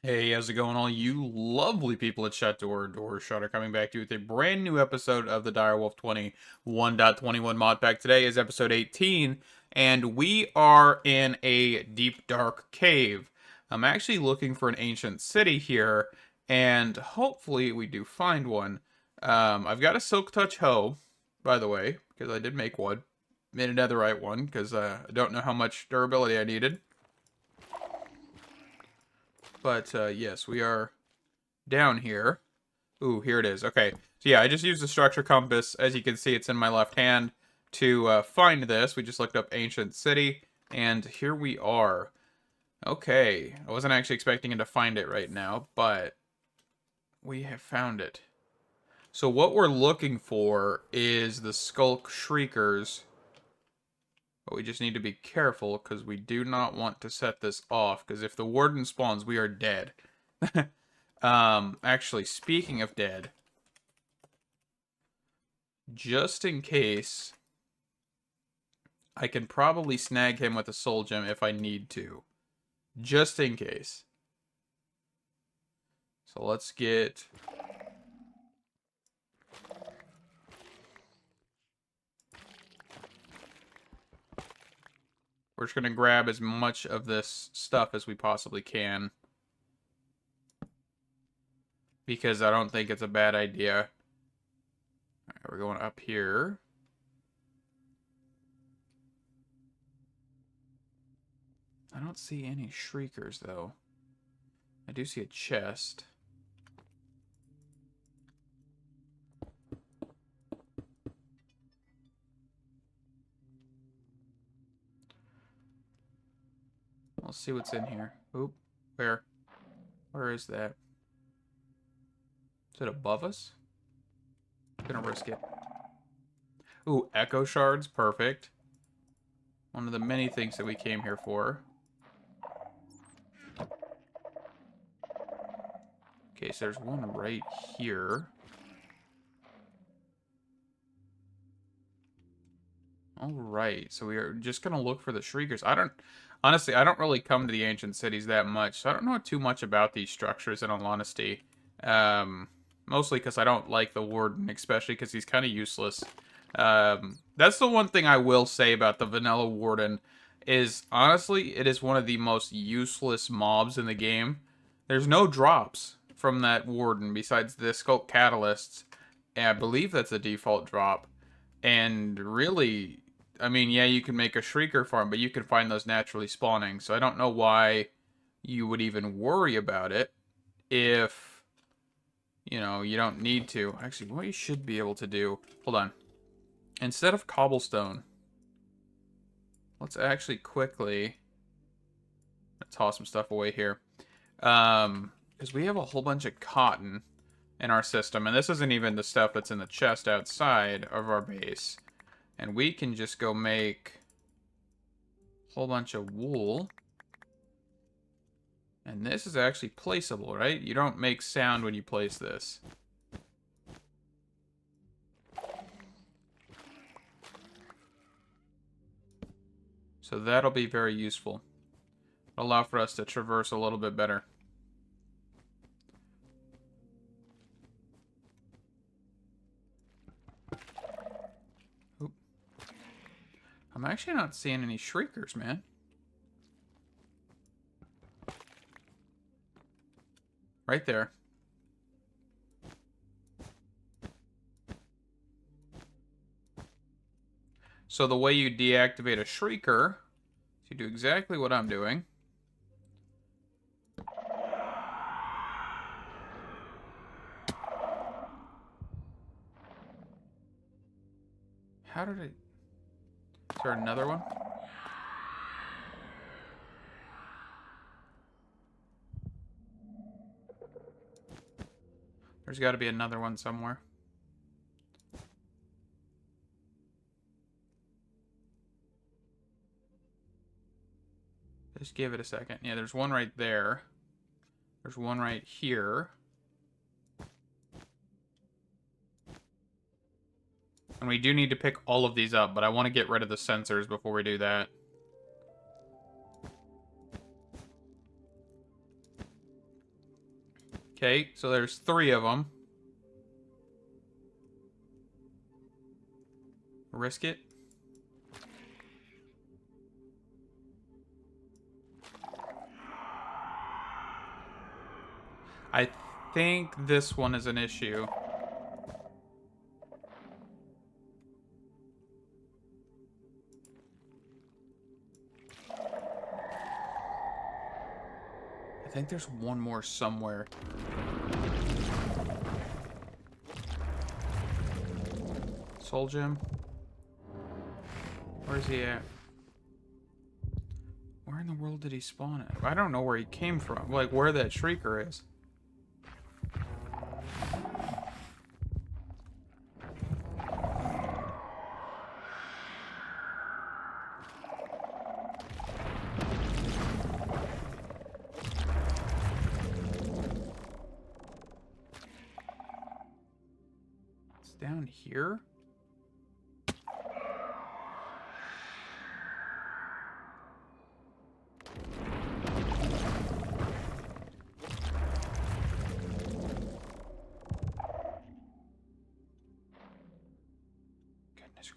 Hey, how's it going, all you lovely people at Shut Door Shutter, coming back to you with a brand new episode of the Direwolf20 1.21 mod pack. Today is episode 18, and we are in a deep, dark cave. I'm actually looking for an ancient city here, and hopefully we do find one. I've got a Silk Touch hoe, by the way, because I did make one. Made a netherite one, because I don't know how much durability I needed. But, yes, we are down here. Ooh, here it is. Okay. So, yeah, I just used the structure compass. As you can see, it's in my left hand to find this. We just looked up Ancient City, and here we are. Okay. I wasn't actually expecting to find it right now, but we have found it. So what we're looking for is the Skulk Shriekers. But we just need to be careful because we do not want to set this off, because if the warden spawns, we are dead. Actually, speaking of dead, just in case, I can probably snag him with a soul gem if I need to. Just in case. So let's get... We're just going to grab as much of this stuff as we possibly can, because I don't think it's a bad idea. All right, we're going up here. I don't see any shriekers, though. I do see a chest. Let's see what's in here. Oop. Where? Where is that? Is it above us? I'm gonna risk it. Ooh, echo shards. Perfect. One of the many things that we came here for. Okay, so there's one right here. Alright, so we are just gonna look for the Shriekers. Honestly, I don't really come to the ancient cities that much, so I don't know too much about these structures, in all honesty. Mostly because I don't like the Warden, especially because he's kind of useless. That's the one thing I will say about the vanilla Warden, is honestly, it is one of the most useless mobs in the game. There's no drops from that Warden besides the Skulk Catalysts, and I believe that's a default drop. And really, I mean, yeah, you can make a Shrieker farm, but you can find those naturally spawning. So I don't know why you would even worry about it if, you know, you don't need to. Actually, what you should be able to do... Hold on. Instead of cobblestone, let's actually quickly toss some stuff away here. Because we have a whole bunch of cotton in our system. And this isn't even the stuff that's in the chest outside of our base. And we can just go make a whole bunch of wool. And this is actually placeable, right? You don't make sound when you place this. So that'll be very useful. It'll allow for us to traverse a little bit better. Oop. I'm actually not seeing any Shriekers, man. Right there. So the way you deactivate a Shrieker is you do exactly what I'm doing. How did it... Is there another one? There's got to be another one somewhere. Just give it a second. Yeah, there's one right there. There's one right here. And we do need to pick all of these up, but I want to get rid of the sensors before we do that. Okay, so there's 3 of them. Risk it. I think this one is an issue. I think there's one more somewhere. Soul Gem. Where's he at? Where in the world did he spawn at? I don't know where he came from. Like, where that Shrieker is. It's down here?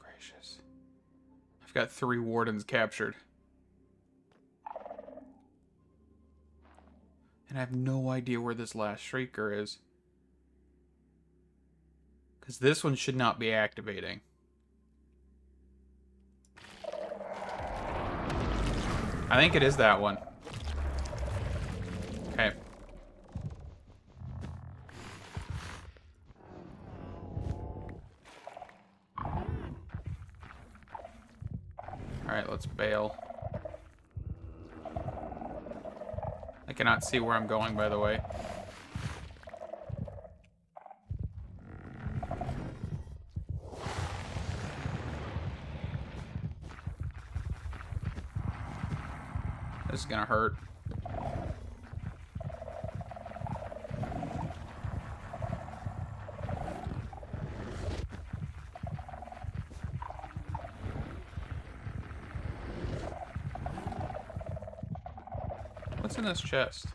Gracious. I've got 3 wardens captured. And I have no idea where this last Shrieker is. Because this one should not be activating. I think it is that one. Okay. Alright, let's bail. I cannot see where I'm going, by the way. This is gonna hurt. What's in this chest?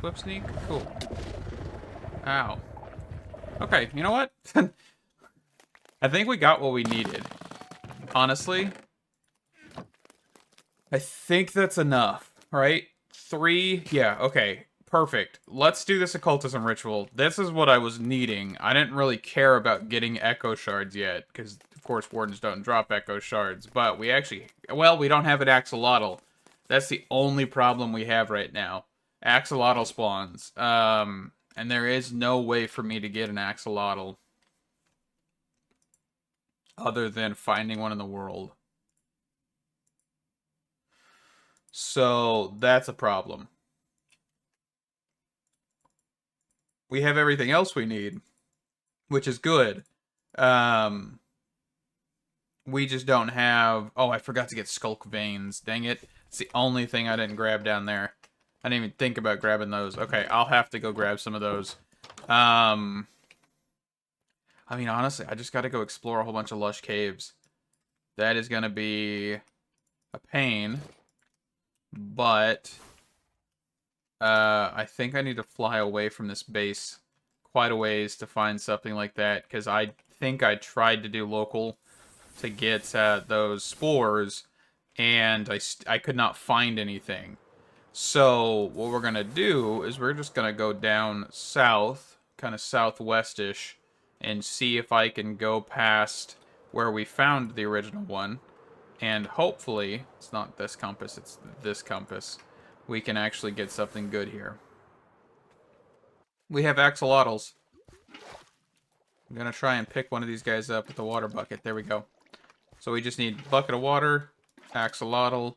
Swift sneak? Cool. Ow. Okay, you know what? I think we got what we needed. Honestly. I think that's enough, right? 3, yeah, okay. Perfect. Let's do this occultism ritual. This is what I was needing. I didn't really care about getting echo shards yet, because, of course, wardens don't drop echo shards. But we actually... Well, we don't have an axolotl. That's the only problem we have right now. Axolotl spawns. And there is no way for me to get an axolotl other than finding one in the world. So, that's a problem. We have everything else we need, which is good. We just don't have... Oh, I forgot to get Skulk Veins. Dang it. It's the only thing I didn't grab down there. I didn't even think about grabbing those. Okay, I'll have to go grab some of those. I mean, honestly, I just got to go explore a whole bunch of lush caves. That is going to be a pain. But I think I need to fly away from this base quite a ways to find something like that. Because I think I tried to do local to get those spores. And I could not find anything. So what we're going to do is we're just going to go down south, kind of southwestish, and see if I can go past where we found the original one. And hopefully, it's not this compass, it's this compass, we can actually get something good here. We have axolotls. I'm going to try and pick one of these guys up with the water bucket. There we go. So we just need a bucket of water, axolotl.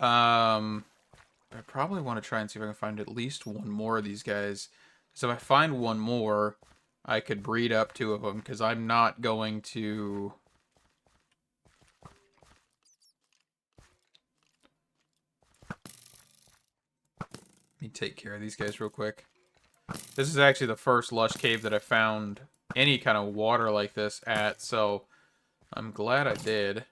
I probably want to try and see if I can find at least one more of these guys. So if I find one more, I could breed up 2 of them, because I'm not going to... Let me take care of these guys real quick. This is actually the first lush cave that I found any kind of water like this at, so I'm glad I did.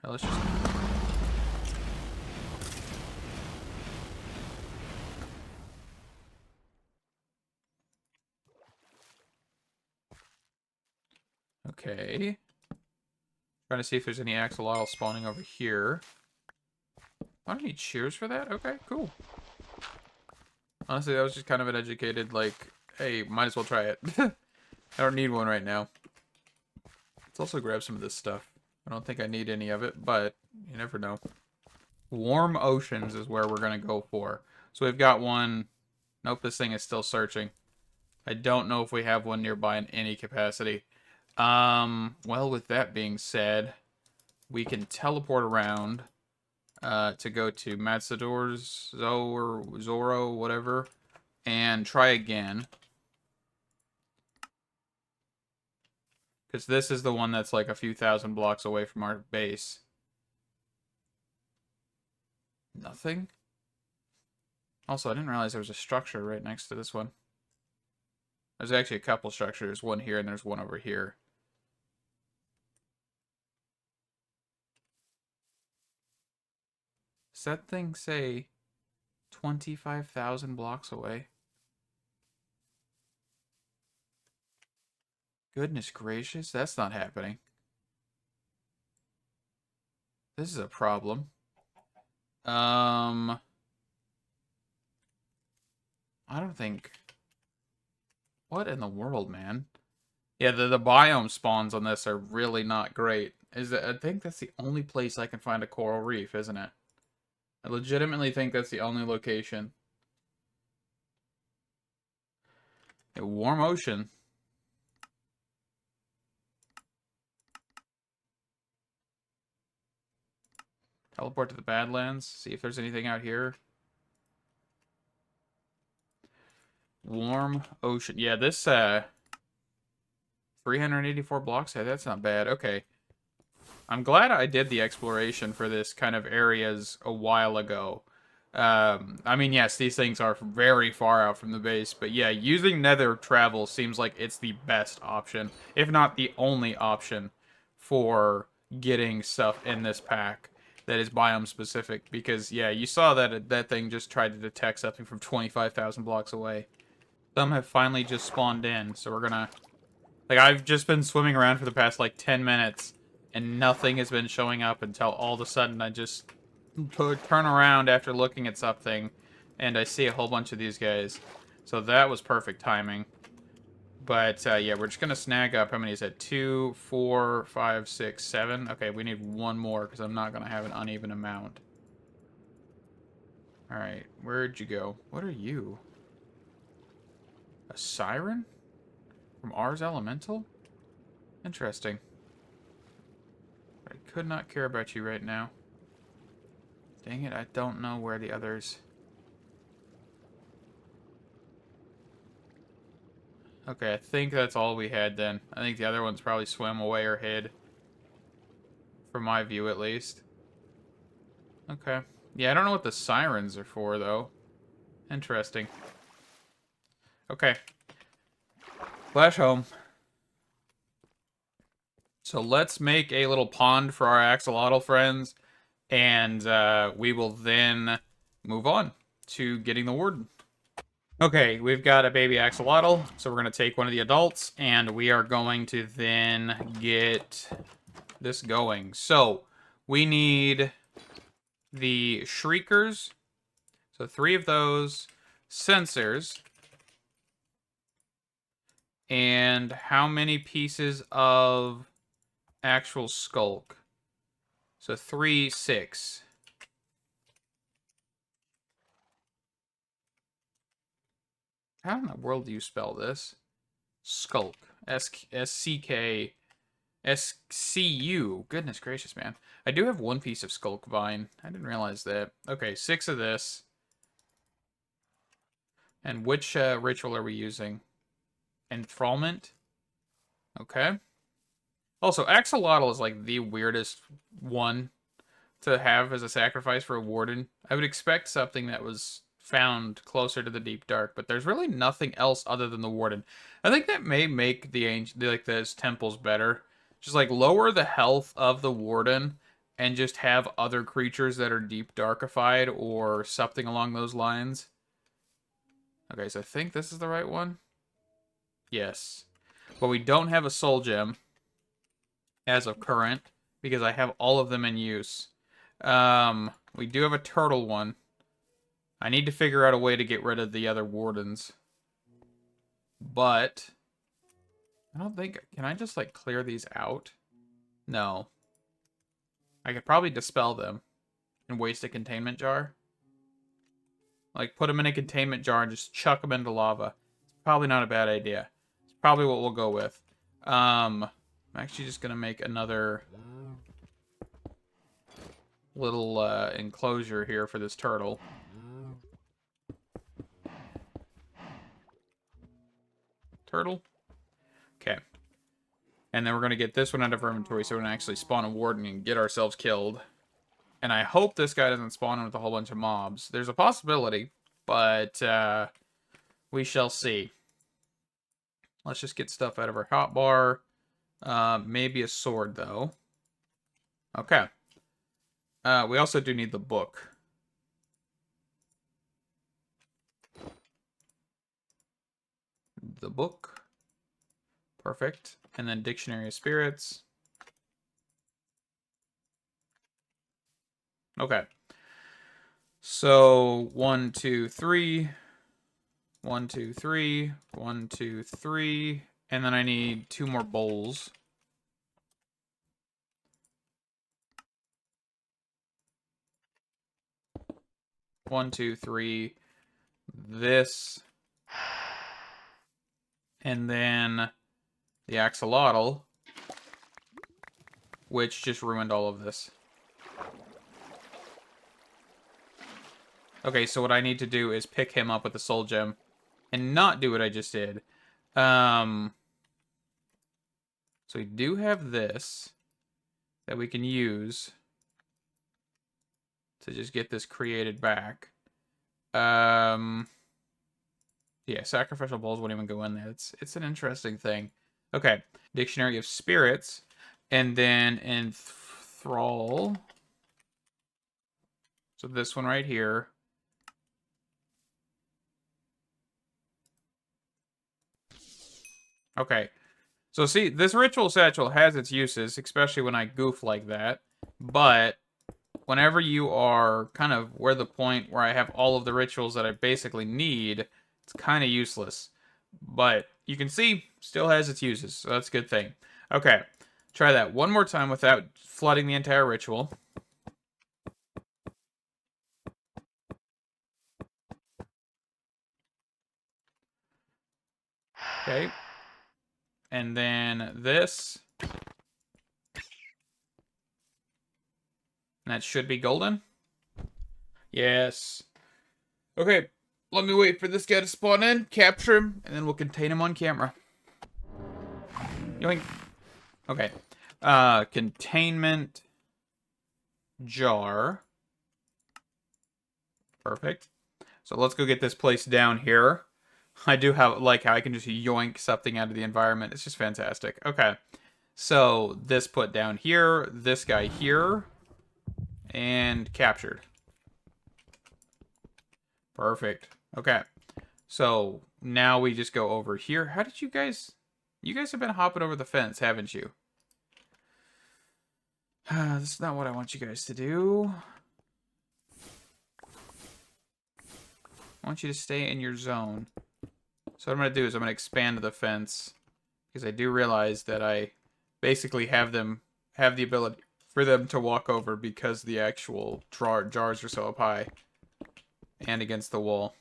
Now let's just... Okay. Trying to see if there's any axolotl spawning over here. I don't need shears for that? Okay, cool. Honestly, that was just kind of an educated, like, hey, might as well try it. I don't need one right now. Let's also grab some of this stuff. I don't think I need any of it, but you never know. Warm Oceans is where we're going to go for. So we've got one. Nope, this thing is still searching. I don't know if we have one nearby in any capacity. Well, with that being said, we can teleport around to go to Matador's Zorro, whatever, and try again. Because this is the one that's like a few thousand blocks away from our base. Nothing? Also, I didn't realize there was a structure right next to this one. There's actually a couple structures. One here and there's one over here. Does that thing say 25,000 blocks away? Goodness gracious, that's not happening. This is a problem. I don't think... What in the world, man? Yeah, the biome spawns on this are really not great. I think that's the only place I can find a coral reef, isn't it? I legitimately think that's the only location. A warm ocean. Teleport to the Badlands. See if there's anything out here. Warm ocean. Yeah, this 384 blocks. Hey, that's not bad. Okay. I'm glad I did the exploration for this kind of areas a while ago. I mean, yes, these things are very far out from the base, but yeah, using nether travel seems like it's the best option, if not the only option for getting stuff in this pack that is biome specific, because yeah, you saw that that thing just tried to detect something from 25,000 blocks away. Some have finally just spawned in, so we're gonna... Like, I've just been swimming around for the past, like, 10 minutes, and nothing has been showing up until all of a sudden I just turn around after looking at something, and I see a whole bunch of these guys. So that was perfect timing. But, yeah, we're just gonna snag up, how many is that? 2, 4, 5, 6, 7? Okay, we need one more, because I'm not gonna have an uneven amount. Alright, where'd you go? What are you? A siren? From Ars Elemental? Interesting. I could not care about you right now. Dang it, I don't know where the others... Okay, I think that's all we had then. I think the other ones probably swam away or hid. From my view, at least. Okay. Yeah, I don't know what the sirens are for, though. Interesting. Okay. Flash home. So let's make a little pond for our axolotl friends, and we will then move on to getting the warden. Okay, we've got a baby axolotl, so we're going to take one of the adults, and we are going to then get this going. So, we need the shriekers, so 3 of those, sensors, and how many pieces of actual skulk? So 3, 6. How in the world do you spell this? Skulk. S-C-K... S-C-U. Goodness gracious, man. I do have 1 piece of skulk vine. I didn't realize that. Okay, 6 of this. And which ritual are we using? Enthrallment? Okay. Also, axolotl is like the weirdest one to have as a sacrifice for a warden. I would expect something that was found closer to the deep dark, but there's really nothing else other than the warden. I think that may make the ancient, like those temples better. Just like lower the health of the warden and just have other creatures that are deep darkified or something along those lines. Okay, so I think this is the right one. Yes. But we don't have a soul gem. as of current, because I have all of them in use. We do have a turtle one. I need to figure out a way to get rid of the other wardens. But I don't think... Can I just, like, clear these out? No. I could probably dispel them and waste a containment jar. Like, put them in a containment jar and just chuck them into lava. It's probably not a bad idea. It's probably what we'll go with. I'm actually just gonna make another little enclosure here for this turtle. Turtle. Okay. And then we're gonna get this one out of our inventory so we can actually spawn a warden and get ourselves killed. And I hope this guy doesn't spawn in with a whole bunch of mobs. There's a possibility, but we shall see. Let's just get stuff out of our hotbar. Maybe a sword, though. Okay. We also do need the book. The book. Perfect. And then Dictionary of Spirits. Okay. So 1, 2, 3. 1, 2, 3. 1, 2, 3. And then I need 2 more bowls. One, two, three. This. And then the axolotl, which just ruined all of this. Okay, so what I need to do is pick him up with the soul gem and not do what I just did. So we do have this that we can use to just get this created back. Yeah, sacrificial bowls won't even go in there. It's an interesting thing. Okay, Dictionary of Spirits, and then enthrall. So this one right here. Okay. So see, this ritual satchel has its uses, especially when I goof like that. But whenever you are kind of where the point where I have all of the rituals that I basically need, it's kind of useless. But you can see, still has its uses, so that's a good thing. Okay, try that one more time without flooding the entire ritual. Okay. And then this. And that should be golden. Yes. Okay, let me wait for this guy to spawn in, capture him, and then we'll contain him on camera. Yoink. Okay. Containment jar. Perfect. So let's go get this place down here. I do like how I can just yoink something out of the environment. It's just fantastic. Okay. So this put down here, this guy here, and captured. Perfect. Okay. So now we just go over here. How did you guys... You guys have been hopping over the fence, haven't you? This is not what I want you guys to do. I want you to stay in your zone. So what I'm going to do is I'm going to expand the fence. Because I do realize that I basically have the ability for them to walk over because the actual jars are so up high. And against the wall.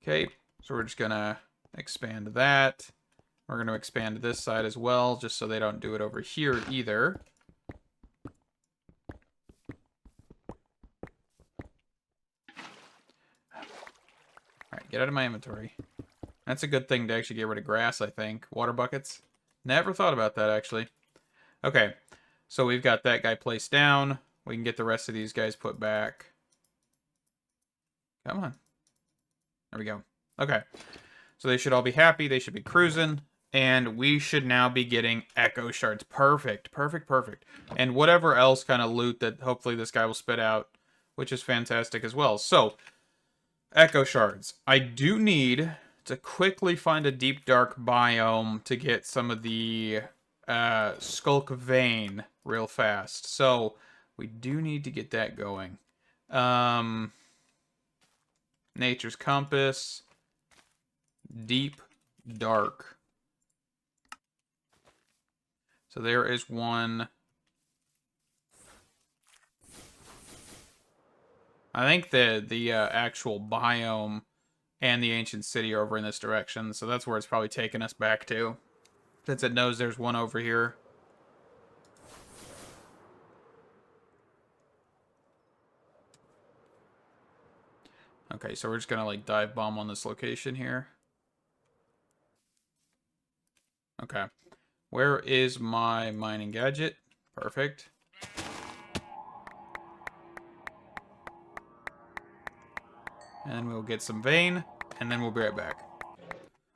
Okay, so we're just going to expand that. We're going to expand this side as well, just so they don't do it over here either. Alright, get out of my inventory. That's a good thing to actually get rid of grass, I think. Water buckets. Never thought about that, actually. Okay, so we've got that guy placed down. We can get the rest of these guys put back. Come on. There we go. Okay. So they should all be happy. They should be cruising. And we should now be getting echo shards. Perfect. Perfect, perfect. And whatever else kind of loot that hopefully this guy will spit out, which is fantastic as well. So, echo shards. I do need to quickly find a deep dark biome to get some of the Skulk Vein real fast. So we do need to get that going. Nature's Compass. Deep Dark. So there is one. I think the actual biome and the ancient city are over in this direction, so that's where it's probably taking us back to, since it knows there's one over here. Okay, so we're just gonna like dive bomb on this location here. Okay, where is my mining gadget? Perfect. And we'll get some vein, and then we'll be right back.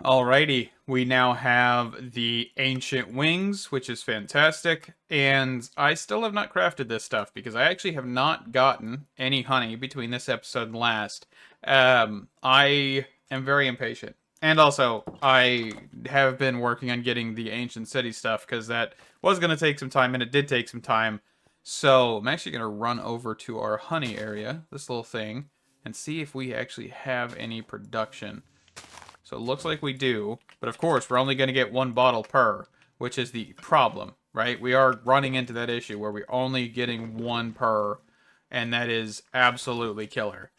Alrighty, we now have the Ancient Wings, which is fantastic, and I still have not crafted this stuff because I actually have not gotten any honey between this episode and last. I am very impatient. And also, I have been working on getting the Ancient City stuff because that was going to take some time, and it did take some time. So I'm actually going to run over to our honey area, this little thing, and see if we actually have any production. So it looks like we do, but of course we're only going to get one bottle per, which is the problem, right? We are running into that issue where we're only getting one per, and that is absolutely killer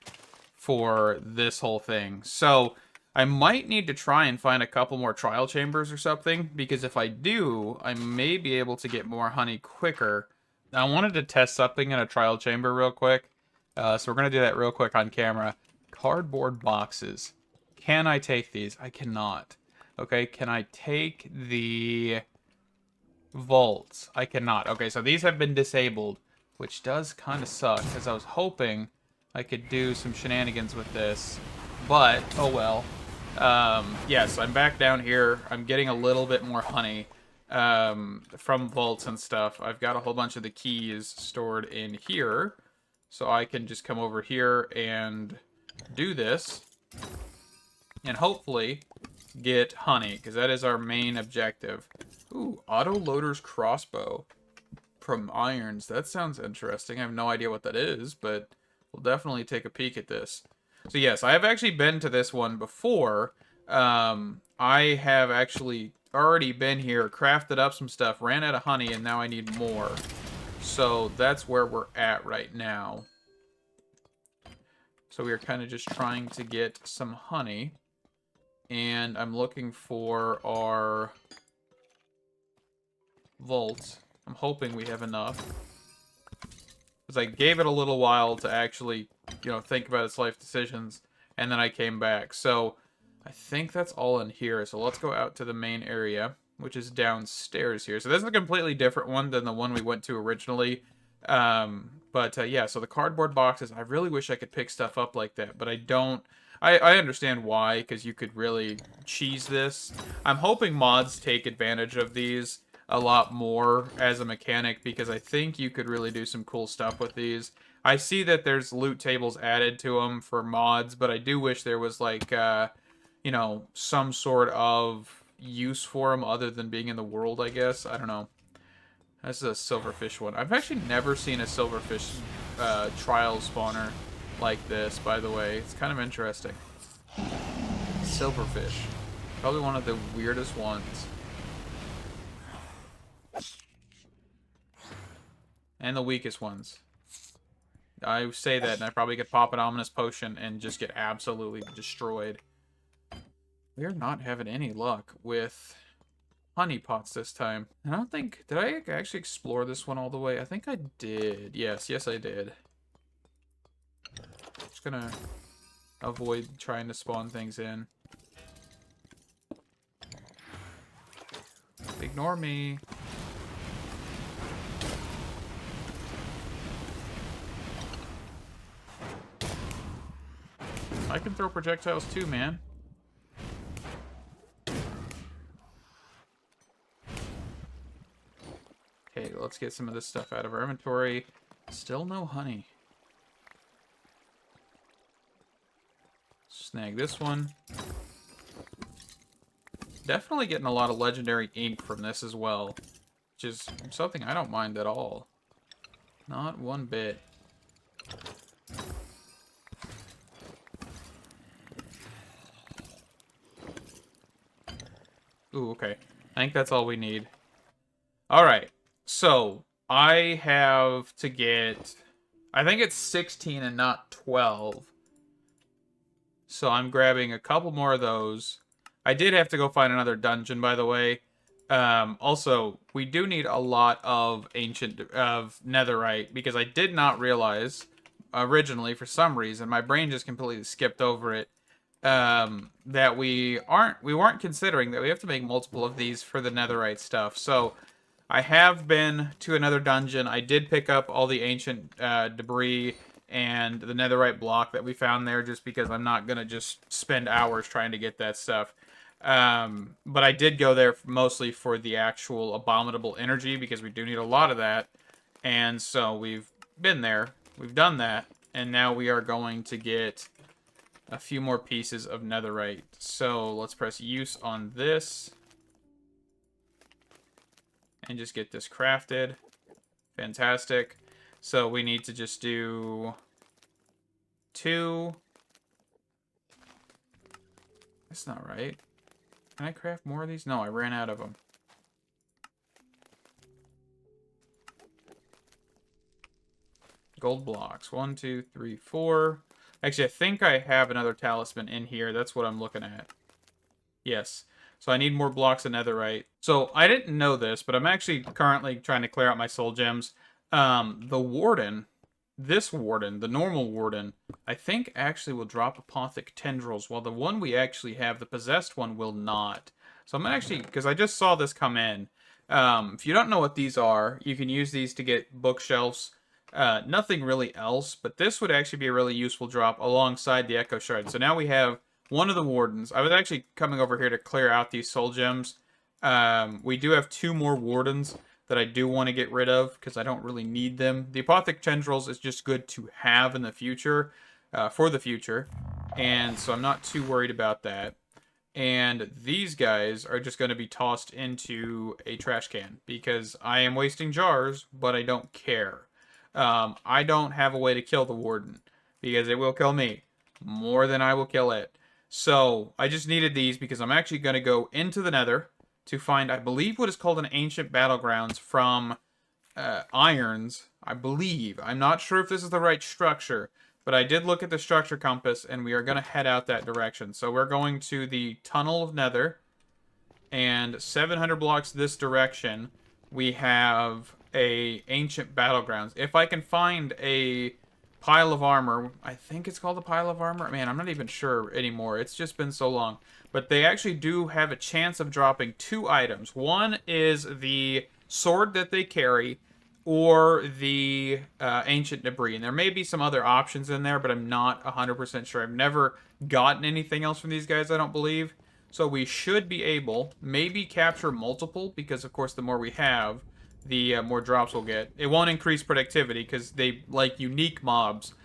for this whole thing. So I might need to try and find a couple more trial chambers or something, because if I do, I may be able to get more honey quicker. I wanted to test something in a trial chamber real quick, so we're going to do that real quick on camera. Cardboard boxes. Can I take these? I cannot. Okay, can I take the vaults? I cannot. Okay, so these have been disabled, which does kind of suck, because I was hoping I could do some shenanigans with this, but oh well. Yes, I'm back down here. I'm getting a little bit more honey from vaults and stuff. I've got a whole bunch of the keys stored in here, so I can just come over here and do this. And hopefully get honey, because that is our main objective. Ooh, auto-loader's crossbow from irons. That sounds interesting. I have no idea what that is, but we'll definitely take a peek at this. So yes, I have actually been to this one before. I have actually already been here, crafted up some stuff, ran out of honey, and now I need more. So that's where we're at right now. So we are kind of just trying to get some honey. And I'm looking for our vault. I'm hoping we have enough. Because I gave it a little while to actually, you know, think about its life decisions. And then I came back. So I think that's all in here. So let's go out to the main area, which is downstairs here. So this is a completely different one than the one we went to originally. Yeah, so the cardboard boxes, I really wish I could pick stuff up like that, but I don't. I understand why, because you could really cheese this. I'm hoping mods take advantage of these a lot more as a mechanic, because I think you could really do some cool stuff with these. I see that there's loot tables added to them for mods, but I do wish there was, like, you know, some sort of use for them other than being in the world, I guess. I don't know. This is a silverfish one. I've actually never seen a silverfish trial spawner like this, by the way. It's kind of interesting. Silverfish. Probably one of the weirdest ones. And the weakest ones. I say that, and I probably could pop an ominous potion and just get absolutely destroyed. We are not having any luck with honey pots this time. I don't think... Did I actually explore this one all the way? I think I did. Yes, I did. Just gonna avoid trying to spawn things in. Ignore me. I can throw projectiles too, man. Okay, let's get some of this stuff out of our inventory. Still no honey. Snag this one. Definitely getting a lot of legendary ink from this as well. which is something I don't mind at all. Not one bit. Ooh, okay. I think that's all we need. Alright, so I have to get... I think it's 16 and not 12. So I'm grabbing a couple more of those. I did have to go find another dungeon, by the way. Also, we do need a lot of netherite, because I did not realize originally, for some reason, my brain just completely skipped over it, that we weren't considering that we have to make multiple of these for the netherite stuff. So I have been to another dungeon. I did pick up all the ancient debris and the netherite block that we found there, just because I'm not gonna just spend hours trying to get that stuff. But I did go there mostly for the actual abominable energy, because we do need a lot of that. And so we've been there, we've done that, and now we are going to get a few more pieces of netherite. So let's press use on this and just get this crafted. Fantastic. So we need to just do 2. That's not right. Can I craft more of these? No, I ran out of them. Gold blocks. 1, 2, 3, 4. Actually, I think I have another talisman in here. That's what I'm looking at. Yes. So I need more blocks of netherite. So I didn't know this, but I'm actually currently trying to clear out my soul gems. The warden, this warden, the normal warden, I think actually will drop apothic tendrils, while the one we actually have, the possessed one, will not. So I'm actually, because I just saw this come in. If you don't know what these are, you can use these to get bookshelves. Nothing really else, but this would actually be a really useful drop alongside the Echo Shard. So now we have one of the wardens. I was actually coming over here to clear out these soul gems. We do have 2 more wardens that I do want to get rid of, because I don't really need them. The apothic tendrils is just good to have in the future, for the future, and so I'm not too worried about that. And these guys are just going to be tossed into a trash can, because I am wasting jars, but I don't care. I don't have a way to kill the warden, because it will kill me more than I will kill it. So I just needed these, because I'm actually going to go into the nether to find, I believe, what is called an ancient battlegrounds from irons, I believe. I'm not sure if this is the right structure, but I did look at the structure compass, and we are going to head out that direction. So we're going to the Tunnel of Nether, and 700 blocks this direction, we have a ancient battlegrounds. If I can find a pile of armor, I think it's called a pile of armor. Man, I'm not even sure anymore. It's just been so long. But they actually do have a chance of dropping 2 items. One is the sword that they carry, or the ancient debris. And there may be some other options in there, but I'm not 100% sure. I've never gotten anything else from these guys, I don't believe. So we should be able, maybe capture multiple, because of course the more we have, the more drops we'll get. It won't increase productivity, because they like unique mobs.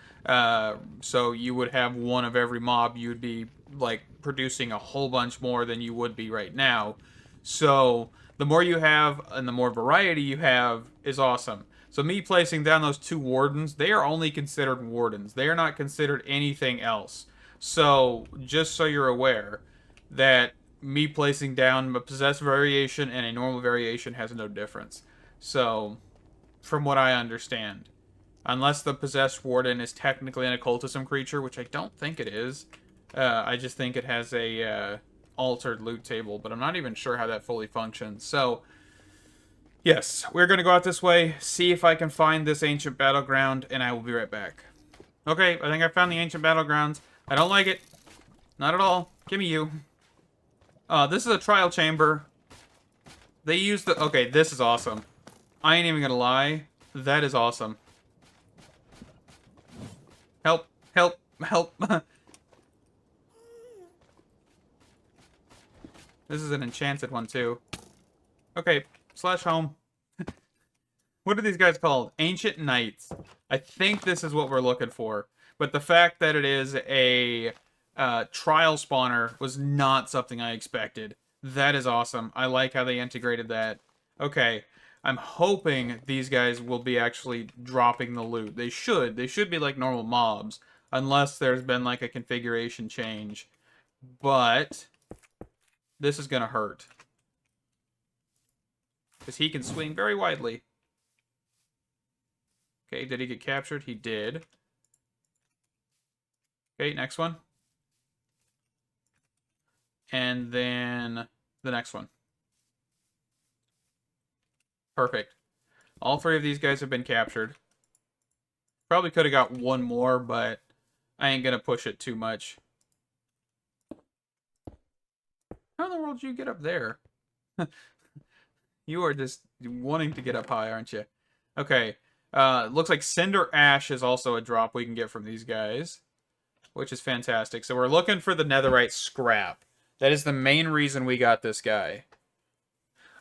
So you would have one of every mob. You'd be like producing a whole bunch more than you would be right now. So the more you have and the more variety you have is awesome. So me placing down those 2 wardens, they are only considered wardens. They are not considered anything else. So just so you're aware that me placing down a possessed variation and a normal variation has no difference. So, from what I understand, unless the Possessed Warden is technically an occultism creature, which I don't think it is, I just think it has a altered loot table, but I'm not even sure how that fully functions. So, yes, we're going to go out this way, see if I can find this ancient battleground, and I will be right back. Okay, I think I found the ancient battlegrounds. I don't like it. Not at all. Give me you. This is a trial chamber. They use the... Okay, this is awesome. I ain't even gonna lie. That is awesome. Help. Help. Help. This is an enchanted one, too. Okay, slash home. What are these guys called? Ancient Knights. I think this is what we're looking for. But the fact that it is a trial spawner was not something I expected. That is awesome. I like how they integrated that. Okay. I'm hoping these guys will be actually dropping the loot. They should. They should be like normal mobs, unless there's been like a configuration change. But this is gonna hurt. Because he can swing very widely. Okay, did he get captured? He did. Okay, next one. And then the next one. Perfect. All three of these guys have been captured. Probably could have got one more, but I ain't gonna push it too much. How in the world did you get up there? You are just wanting to get up high, aren't you? Okay. Looks like Cinder Ash is also a drop we can get from these guys, which is fantastic. So we're looking for the netherite scrap. That is the main reason we got this guy.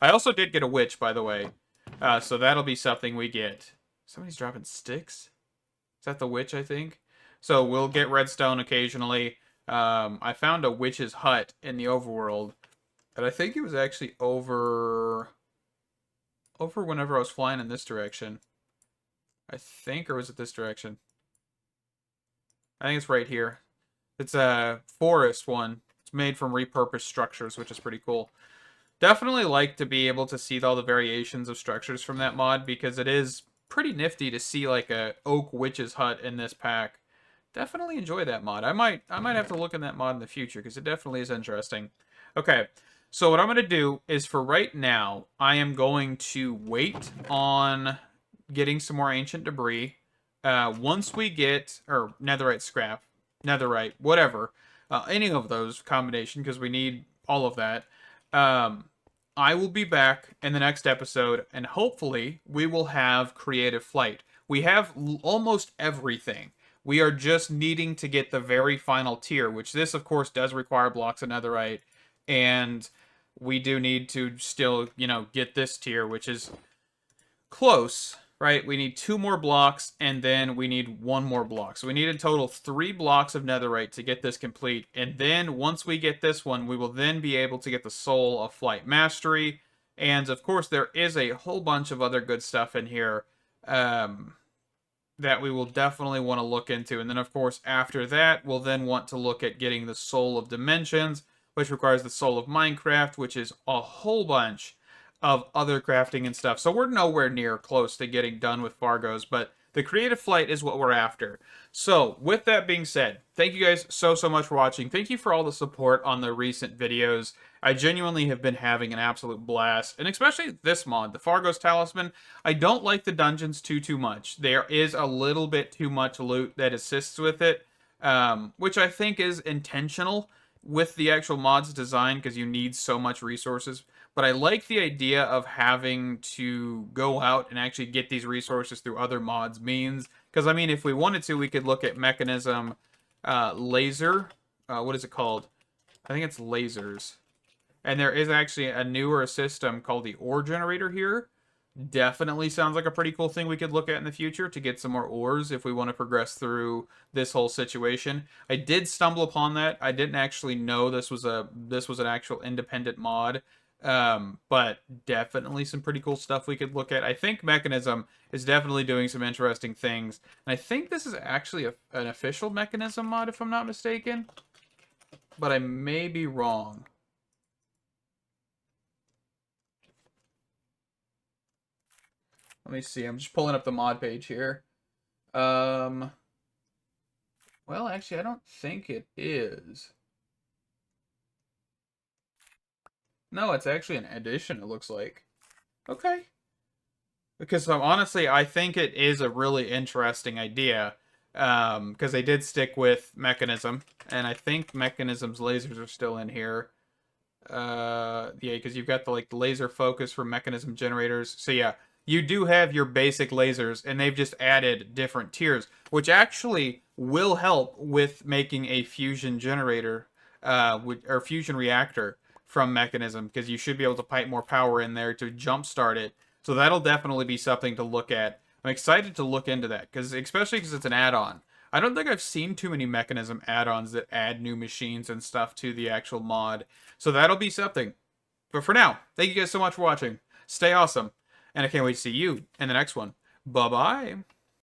I also did get a witch, by the way. So that'll be something we get. Somebody's dropping sticks? Is that the witch, I think? So we'll get redstone occasionally. I found a witch's hut in the overworld. And I think it was actually over whenever I was flying in this direction. I think, or was it this direction? I think it's right here. It's a forest one. It's made from repurposed structures, which is pretty cool. Definitely like to be able to see all the variations of structures from that mod, because it is pretty nifty to see like a oak witch's hut in this pack. Definitely enjoy that mod. I might have to look in that mod in the future, because it definitely is interesting. Okay, so what I'm going to do is, for right now, I am going to wait on getting some more ancient debris. Once we get, or netherite scrap, netherite, whatever, any of those combination, because we need all of that. I will be back in the next episode, and hopefully we will have creative flight. We have almost everything. We are just needing to get the very final tier, which this, of course, does require blocks of netherite, and we do need to still, you know, get this tier, which is close, right? We need 2 more blocks, and then we need 1 more block. So we need in total 3 blocks of netherite to get this complete. And then once we get this one, we will then be able to get the Soul of Flight Mastery. And of course, there is a whole bunch of other good stuff in here that we will definitely want to look into. And then, of course, after that, we'll then want to look at getting the Soul of Dimensions, which requires the Soul of Minecraft, which is a whole bunch of other crafting and stuff. So we're nowhere near close to getting done with Fargo's, but the creative flight is what we're after. So with that being said, thank you guys so much for watching. Thank you for all the support on the recent videos. I genuinely have been having an absolute blast, and especially this mod, the Fargo's Talisman. I don't like the dungeons too much. There is a little bit too much loot that assists with it, which I think is intentional with the actual mod's design, because you need so much resources. But I like the idea of having to go out and actually get these resources through other mods means. Because, I mean, if we wanted to, we could look at Mechanism Laser. What is it called? I think it's Lasers. And there is actually a newer system called the Ore Generator here. Definitely sounds like a pretty cool thing we could look at in the future to get some more ores if we want to progress through this whole situation. I did stumble upon that. I didn't actually know this was an actual independent mod. But definitely some pretty cool stuff we could look at. I think Mechanism is definitely doing some interesting things. And I think this is actually an official Mechanism mod, if I'm not mistaken. But I may be wrong. Let me see. I'm just pulling up the mod page here. Well, actually, I don't think it is. No, it's actually an addition, it looks like. Okay. Because honestly, I think it is a really interesting idea. Because they did stick with Mechanism. And I think Mechanism's lasers are still in here. Yeah, because you've got the like laser focus for Mechanism generators. So yeah, you do have your basic lasers, and they've just added different tiers, which actually will help with making a fusion generator, or fusion reactor from Mechanism, because you should be able to pipe more power in there to jumpstart it. So that'll definitely be something to look at. I'm excited to look into that, especially because it's an add-on. I don't think I've seen too many Mechanism add-ons that add new machines and stuff to the actual mod. So that'll be something. But for now, thank you guys so much for watching. Stay awesome, And I can't wait to see you in the next one. Bye-bye.